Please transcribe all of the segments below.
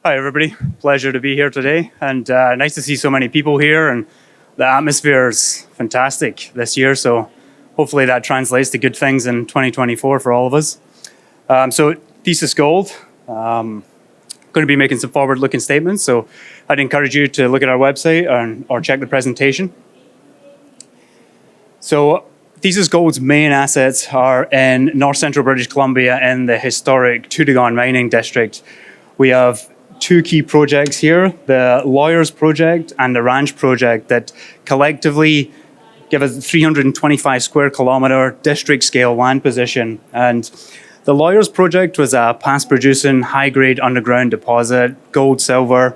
Hi, everybody. Pleasure to be here today, and nice to see so many people here. And the atmosphere is fantastic this year, so hopefully that translates to good things in 2024 for all of us. So, Thesis Gold. Going to be making some forward-looking statements, so I'd encourage you to look at our website or check the presentation. So, Thesis Gold's main assets are in north central British Columbia in the historic Toodoggone mining district. We have two key projects here, the Lawyers project and the Ranch project, that collectively give us 325 square kilometre district scale land position. And the Lawyers project was a past producing high grade underground deposit, gold, silver.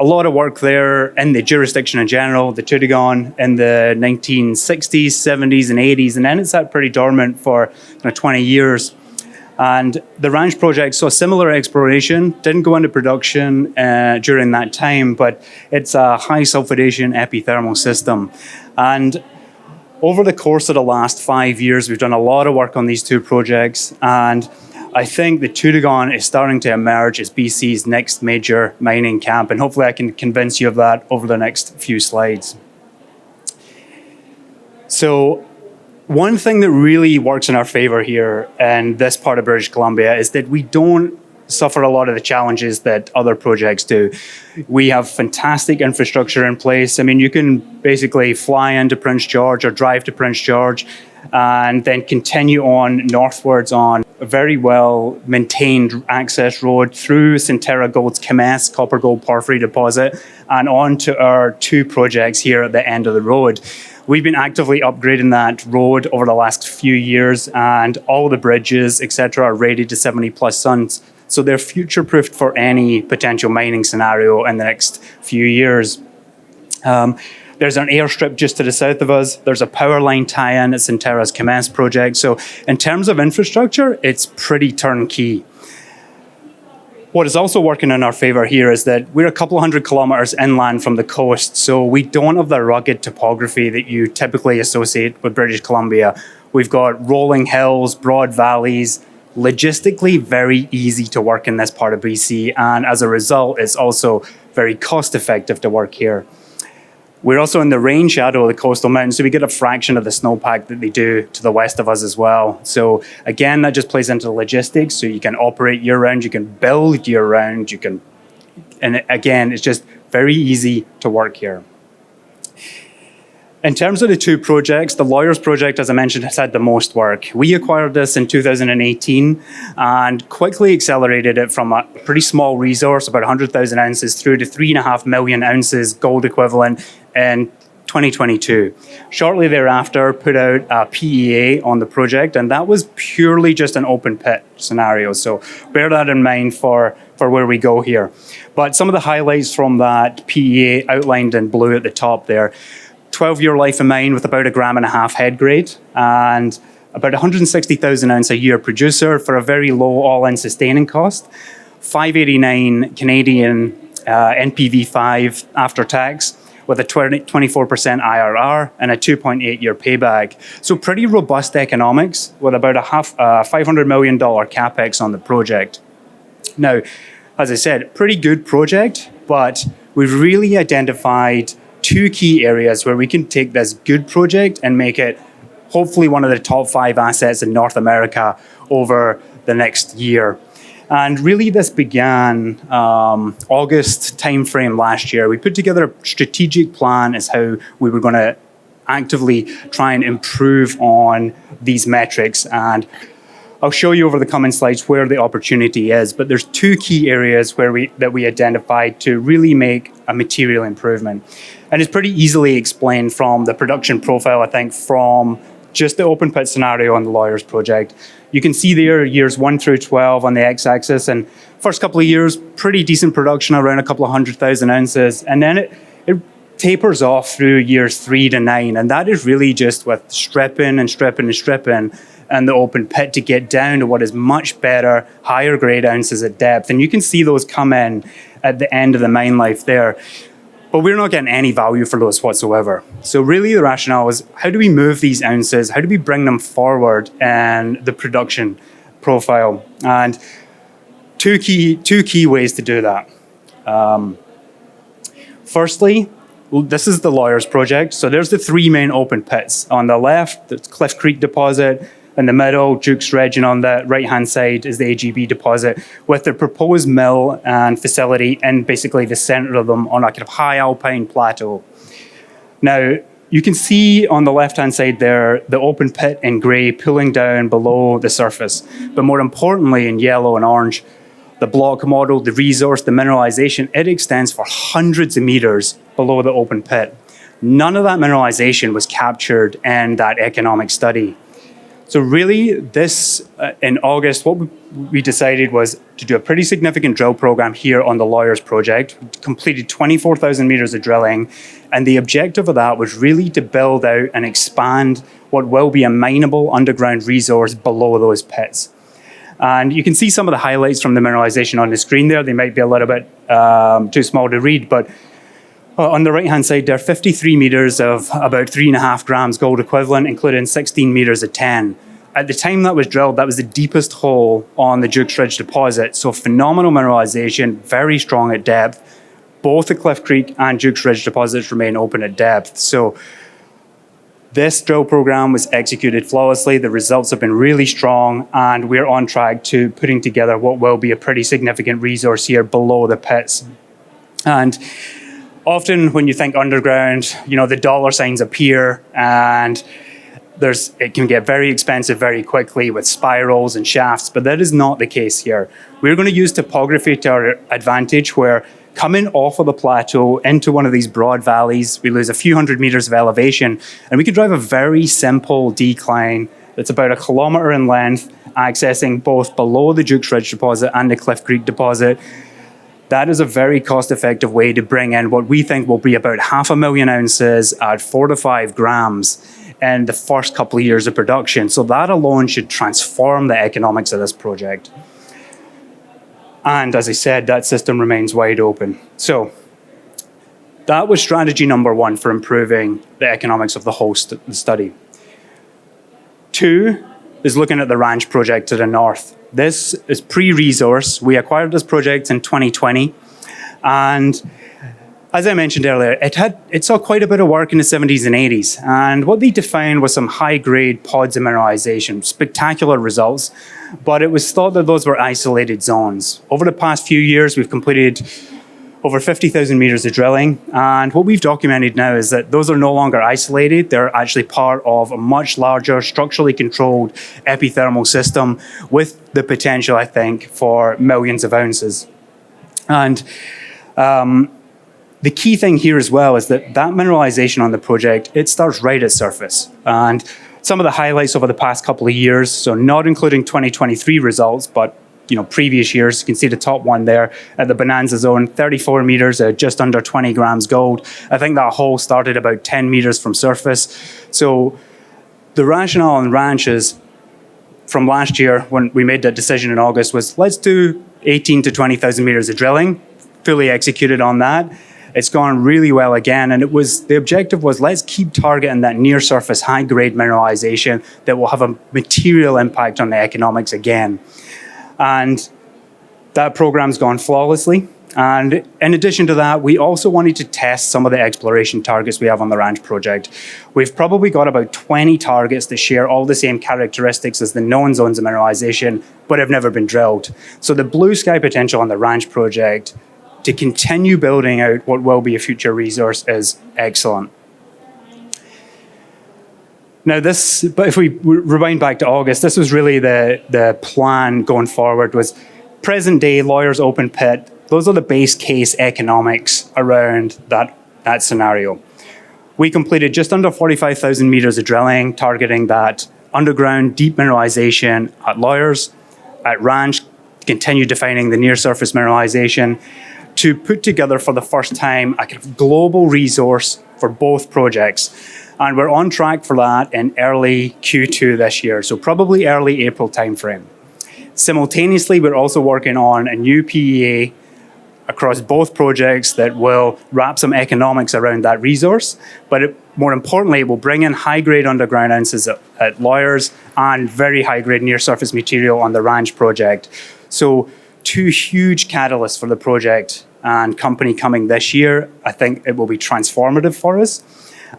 A lot of work there in the jurisdiction in general, the Toodoggone in the 1960s, 70s and 80s, and then it sat pretty dormant for 20 years. And the Ranch project saw similar exploration, didn't go into production during that time, but it's a high sulfidation epithermal system. And over the course of the last 5 years, we've done a lot of work on these two projects, and I think the Toodoggone is starting to emerge as BC's next major mining camp, and hopefully I can convince you of that over the next few slides. So, one thing that really works in our favor here in this part of British Columbia is that we don't suffer a lot of the challenges that other projects do. We have fantastic infrastructure in place. I mean, you can basically fly into Prince George or drive to Prince George and then continue on northwards on a very well maintained access road through Centerra Gold's Kemess copper gold porphyry deposit and on to our two projects here at the end of the road. We've been actively upgrading that road over the last few years, and all the bridges, etc., are rated to 70 plus tons. So they're future-proofed for any potential mining scenario in the next few years. There's an airstrip just to the south of us. There's a power line tie-in at Centerra's Kemess project. So in terms of infrastructure, it's pretty turnkey. What is also working in our favour here is that we're a couple of hundred kilometres inland from the coast, so we don't have the rugged topography that you typically associate with British Columbia. We've got rolling hills, broad valleys, logistically very easy to work in this part of BC, and as a result, it's also very cost effective to work here. We're also in the rain shadow of the coastal mountains, so we get a fraction of the snowpack that they do to the west of us as well. So again, that just plays into the logistics. So you can operate year-round, you can build year-round, and again, it's just very easy to work here. In terms of the two projects, the Lawyers project, as I mentioned, has had the most work. We acquired this in 2018 and quickly accelerated it from a pretty small resource, about 100,000 ounces, through to 3.5 million ounces gold equivalent in 2022. Shortly thereafter, put out a PEA on the project, and that was purely just an open pit scenario. So bear that in mind for where we go here. But some of the highlights from that PEA outlined in blue at the top there: 12-year life of mine with about 1.5 grams head grade and about 160,000 ounce a year producer for a very low all-in sustaining cost, 589 Canadian NPV5 after tax with a 24% IRR and a 2.8 year payback. So pretty robust economics with about a $500 million capex on the project. Now, as I said, pretty good project, but we've really identified two key areas where we can take this good project and make it hopefully one of the top 5 assets in North America over the next year. And really this began August timeframe last year. We put together a strategic plan as how we were going to actively try and improve on these metrics, and I'll show you over the coming slides where the opportunity is, but there's two key areas that we identified to really make a material improvement. And it's pretty easily explained from the production profile, I think, from just the open pit scenario on the Lawyers project. You can see there years 1 through 12 on the x-axis, and first couple of years, pretty decent production, around a couple of 100,000 ounces. And then it tapers off through years 3 to 9. And that is really just with stripping and stripping and stripping and the open pit to get down to what is much better, higher grade ounces at depth. And you can see those come in at the end of the mine life there. But we're not getting any value for those whatsoever. So really the rationale is, how do we move these ounces? How do we bring them forward in the production profile? And two key ways to do that. Firstly, this is the Lawyers project. So there's the three main open pits. On the left, the Cliff Creek deposit. In the middle, Duke's Ridge, and on the right-hand side is the AGB deposit, with the proposed mill and facility in basically the center of them on a kind of high alpine plateau. Now, you can see on the left-hand side there, the open pit in grey pulling down below the surface. But more importantly, in yellow and orange, the block model, the resource, the mineralization, it extends for hundreds of meters below the open pit. None of that mineralization was captured in that economic study. So really, this, in August, what we decided was to do a pretty significant drill program here on the Lawyers project. We completed 24,000 meters of drilling, and the objective of that was really to build out and expand what will be a mineable underground resource below those pits. And you can see some of the highlights from the mineralization on the screen there. They might be a little bit too small to read, but on the right-hand side, there are 53 meters of about 3.5 grams gold equivalent, including 16 meters of 10. At the time that was drilled, that was the deepest hole on the Duke's Ridge deposit. So phenomenal mineralization, very strong at depth. Both the Cliff Creek and Duke's Ridge deposits remain open at depth. So this drill program was executed flawlessly. The results have been really strong, and we're on track to putting together what will be a pretty significant resource here below the pits. And often when you think underground, you know, the dollar signs appear, and it can get very expensive very quickly with spirals and shafts, but that is not the case here. We're going to use topography to our advantage, where coming off of the plateau into one of these broad valleys, we lose a few hundred meters of elevation, and we can drive a very simple decline that's about 1 kilometer in length, accessing both below the Duke's Ridge deposit and the Cliff Creek deposit. That is a very cost-effective way to bring in what we think will be about 500,000 ounces at 4 to 5 grams in the first couple of years of production. So that alone should transform the economics of this project. And as I said, that system remains wide open. So that was strategy number one for improving the economics of the whole study. 2 is looking at the Ranch project to the north. This is pre-resource. We acquired this project in 2020. And as I mentioned earlier, it saw quite a bit of work in the 70s and 80s. And what they defined was some high-grade pods of mineralization, spectacular results, but it was thought that those were isolated zones. Over the past few years, we've completed over 50,000 meters of drilling. And what we've documented now is that those are no longer isolated. They're actually part of a much larger, structurally controlled epithermal system with the potential, I think, for millions of ounces. And the key thing here as well is that mineralization on the project, it starts right at surface. And some of the highlights over the past couple of years, so not including 2023 results, but previous years, you can see the top one there at the Bonanza Zone, 34 meters at just under 20 grams gold. I think that hole started about 10 meters from surface. So the rationale on ranches from last year, when we made that decision in August, was let's do 18 to 20,000 meters of drilling, fully executed on that. It's gone really well again, and the objective was let's keep targeting that near surface high grade mineralization that will have a material impact on the economics again. And that program's gone flawlessly. And in addition to that, we also wanted to test some of the exploration targets we have on the Ranch project. We've probably got about 20 targets that share all the same characteristics as the known zones of mineralization, but have never been drilled. So the blue sky potential on the Ranch project to continue building out what will be a future resource is excellent. Now but if we rewind back to August, this was really the plan going forward was present day Lawyers open pit. Those are the base case economics around that scenario. We completed just under 45,000 meters of drilling, targeting that underground deep mineralization at Lawyers, at Ranch, continue defining the near surface mineralization, to put together for the first time a kind of global resource for both projects. And we're on track for that in early Q2 this year, so probably early April timeframe. Simultaneously, we're also working on a new PEA across both projects that will wrap some economics around that resource, but more importantly, it will bring in high-grade underground ounces at Lawyers and very high-grade near-surface material on the Ranch project. So 2 huge catalysts for the project and company coming this year. I think it will be transformative for us.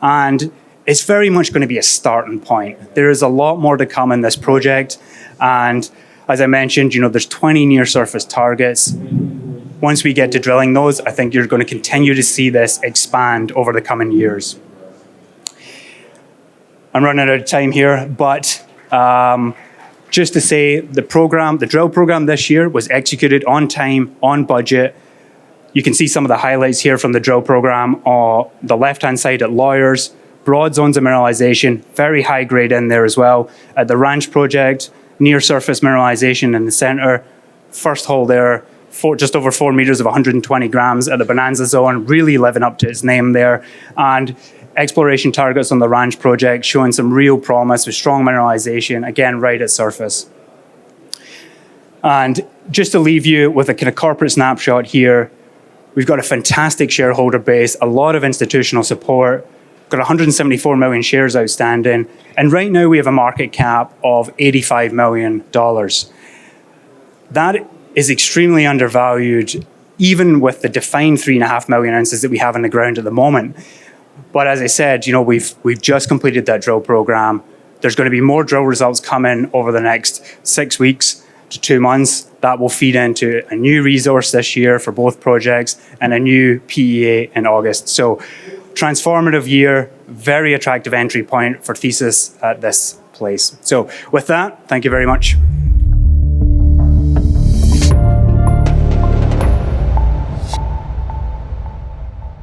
And it's very much going to be a starting point. There is a lot more to come in this project. And as I mentioned, there's 20 near surface targets. Once we get to drilling those, I think you're going to continue to see this expand over the coming years. I'm running out of time here, but just to say the drill program this year was executed on time, on budget. You can see some of the highlights here from the drill program on the left-hand side at Lawyers, broad zones of mineralization, very high grade in there as well. At the Ranch project, near surface mineralization in the center, first hole there, just over 4 meters of 120 grams at the Bonanza zone, really living up to its name there. And exploration targets on the Ranch project showing some real promise with strong mineralization, again, right at surface. And just to leave you with a kind of corporate snapshot here, we've got a fantastic shareholder base, a lot of institutional support, got 174 million shares outstanding, and right now we have a market cap of $85 million. That is extremely undervalued, even with the defined 3.5 million ounces that we have in the ground at the moment. But as I said, we've just completed that drill program. There's going to be more drill results coming over the next 6 weeks to 2 months. That will feed into a new resource this year for both projects and a new PEA in August. So transformative year, very attractive entry point for Thesis at this place. So with that, thank you very much.